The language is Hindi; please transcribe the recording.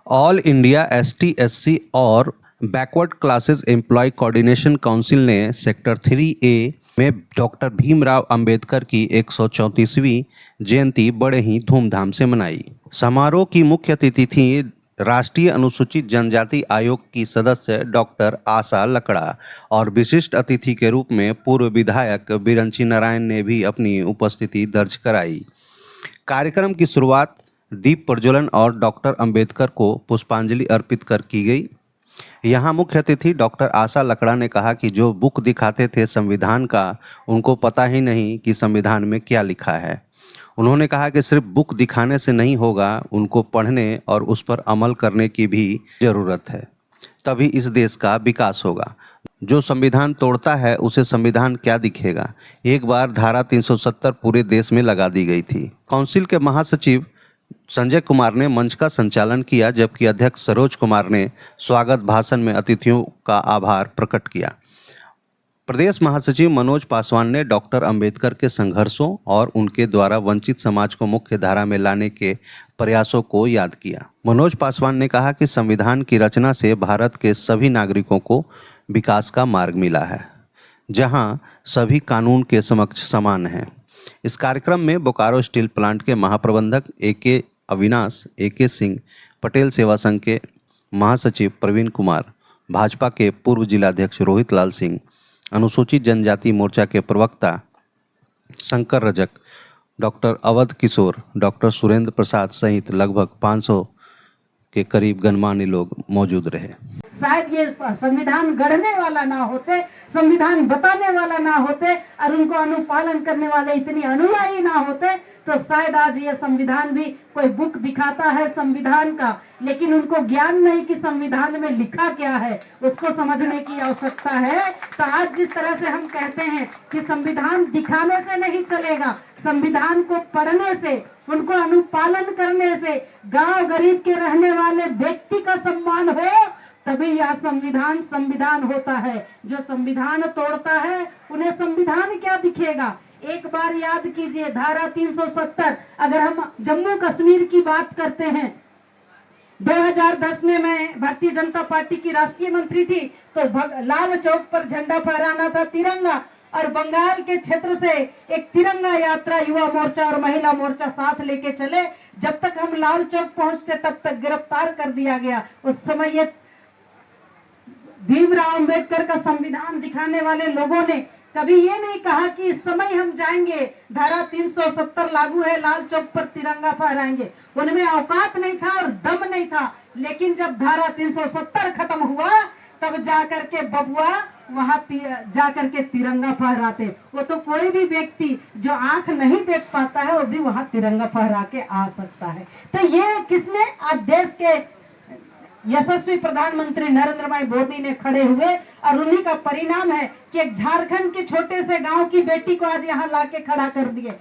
ऑल इंडिया एसटी/एससी और backward classes employ coordination council ने सेक्टर 3A में डॉक्टर भीमराव अंबेडकर की 134वीं जयंती बड़े ही धूमधाम से मनाई। समारोह की मुख्य अतिथि थी राष्ट्रीय अनुसूचित जनजाति आयोग की सदस्य डॉक्टर आशा लकड़ा और विशिष्ट अतिथि के रूप में पूर्व विधायक बिरंची नारायण ने भी अपनी उपस्थिति दर्ज कराई। कार्यक्रम की शुरुआत दीप प्रज्वलन और डॉक्टर अंबेडकर को पुष्पांजलि अर्पित कर की गई। यहाँ मुख्य अतिथि डॉक्टर आशा लकड़ा ने कहा कि जो बुक दिखाते थे संविधान का, उनको पता ही नहीं कि संविधान में क्या लिखा है। उन्होंने कहा कि सिर्फ बुक दिखाने से नहीं होगा, उनको पढ़ने और उस पर अमल करने की भी ज़रूरत है, तभी इस देश का विकास होगा। जो संविधान तोड़ता है उसे संविधान क्या दिखेगा। एक बार धारा 370 पूरे देश में लगा दी गई थी। काउंसिल के महासचिव संजय कुमार ने मंच का संचालन किया, जबकि अध्यक्ष सरोज कुमार ने स्वागत भाषण में अतिथियों का आभार प्रकट किया। प्रदेश महासचिव मनोज पासवान ने डॉक्टर अंबेडकर के संघर्षों और उनके द्वारा वंचित समाज को मुख्य धारा में लाने के प्रयासों को याद किया। मनोज पासवान ने कहा कि संविधान की रचना से भारत के सभी नागरिकों को विकास का मार्ग मिला है, जहां सभी कानून के समक्ष समान हैं। इस कार्यक्रम में बोकारो स्टील प्लांट के महाप्रबंधक AK अविनाश, AK सिंह, पटेल सेवा संघ के महासचिव प्रवीण कुमार, भाजपा के पूर्व जिलाध्यक्ष रोहित लाल सिंह, अनुसूचित जनजाति मोर्चा के प्रवक्ता शंकर रजक, डॉक्टर अवध किशोर, डॉक्टर सुरेंद्र प्रसाद सहित लगभग 500 के करीब गणमान्य लोग मौजूद रहे। शायद ये संविधान गढ़ने वाला ना होते, संविधान बताने वाला ना होते और उनको अनुपालन करने वाले इतने अनुयायी ना होते, तो शायद आज ये संविधान भी कोई बुक दिखाता है संविधान का, लेकिन उनको ज्ञान नहीं कि संविधान में लिखा क्या है, उसको समझने की आवश्यकता है। तो आज जिस तरह से हम कहते हैं कि संविधान दिखाने से नहीं चलेगा, संविधान को पढ़ने से, उनको अनुपालन करने से, गांव गरीब के रहने वाले व्यक्ति का सम्मान हो, तभी यह संविधान संविधान होता है। जो संविधान तोड़ता है उन्हें संविधान क्या दिखेगा। एक बार याद कीजिए, धारा 370, अगर हम जम्मू कश्मीर की बात करते हैं, 2010 में मैं भारतीय जनता पार्टी की राष्ट्रीय मंत्री थी, तो लाल चौक पर झंडा फहराना था तिरंगा, और बंगाल के क्षेत्र से एक तिरंगा यात्रा युवा मोर्चा और महिला मोर्चा साथ लेके चले। जब तक हम लाल चौक पहुंचते तब तक गिरफ्तार कर दिया गया। उस समय ये भीमराव अंबेडकर का संविधान दिखाने वाले लोगों ने कभी ये नहीं कहा कि इस समय हम जाएंगे, धारा 370 लागू है, लाल चौक पर तिरंगा फहराएंगे। उनमें औकात नहीं था और दम नहीं था। लेकिन जब धारा 370 खत्म हुआ, तब जाकर के बबुआ वहां जाकर के तिरंगा फहराते। वो तो कोई भी व्यक्ति जो आंख नहीं देख पाता है, वो भी वहां तिरंगा फहरा के आ सकता है। तो ये किसने, आज देश के यशस्वी प्रधानमंत्री नरेंद्र भाई मोदी ने खड़े हुए, और उन्हीं का परिणाम है कि एक झारखंड के छोटे से गांव की बेटी को आज यहाँ लाके खड़ा कर दिए।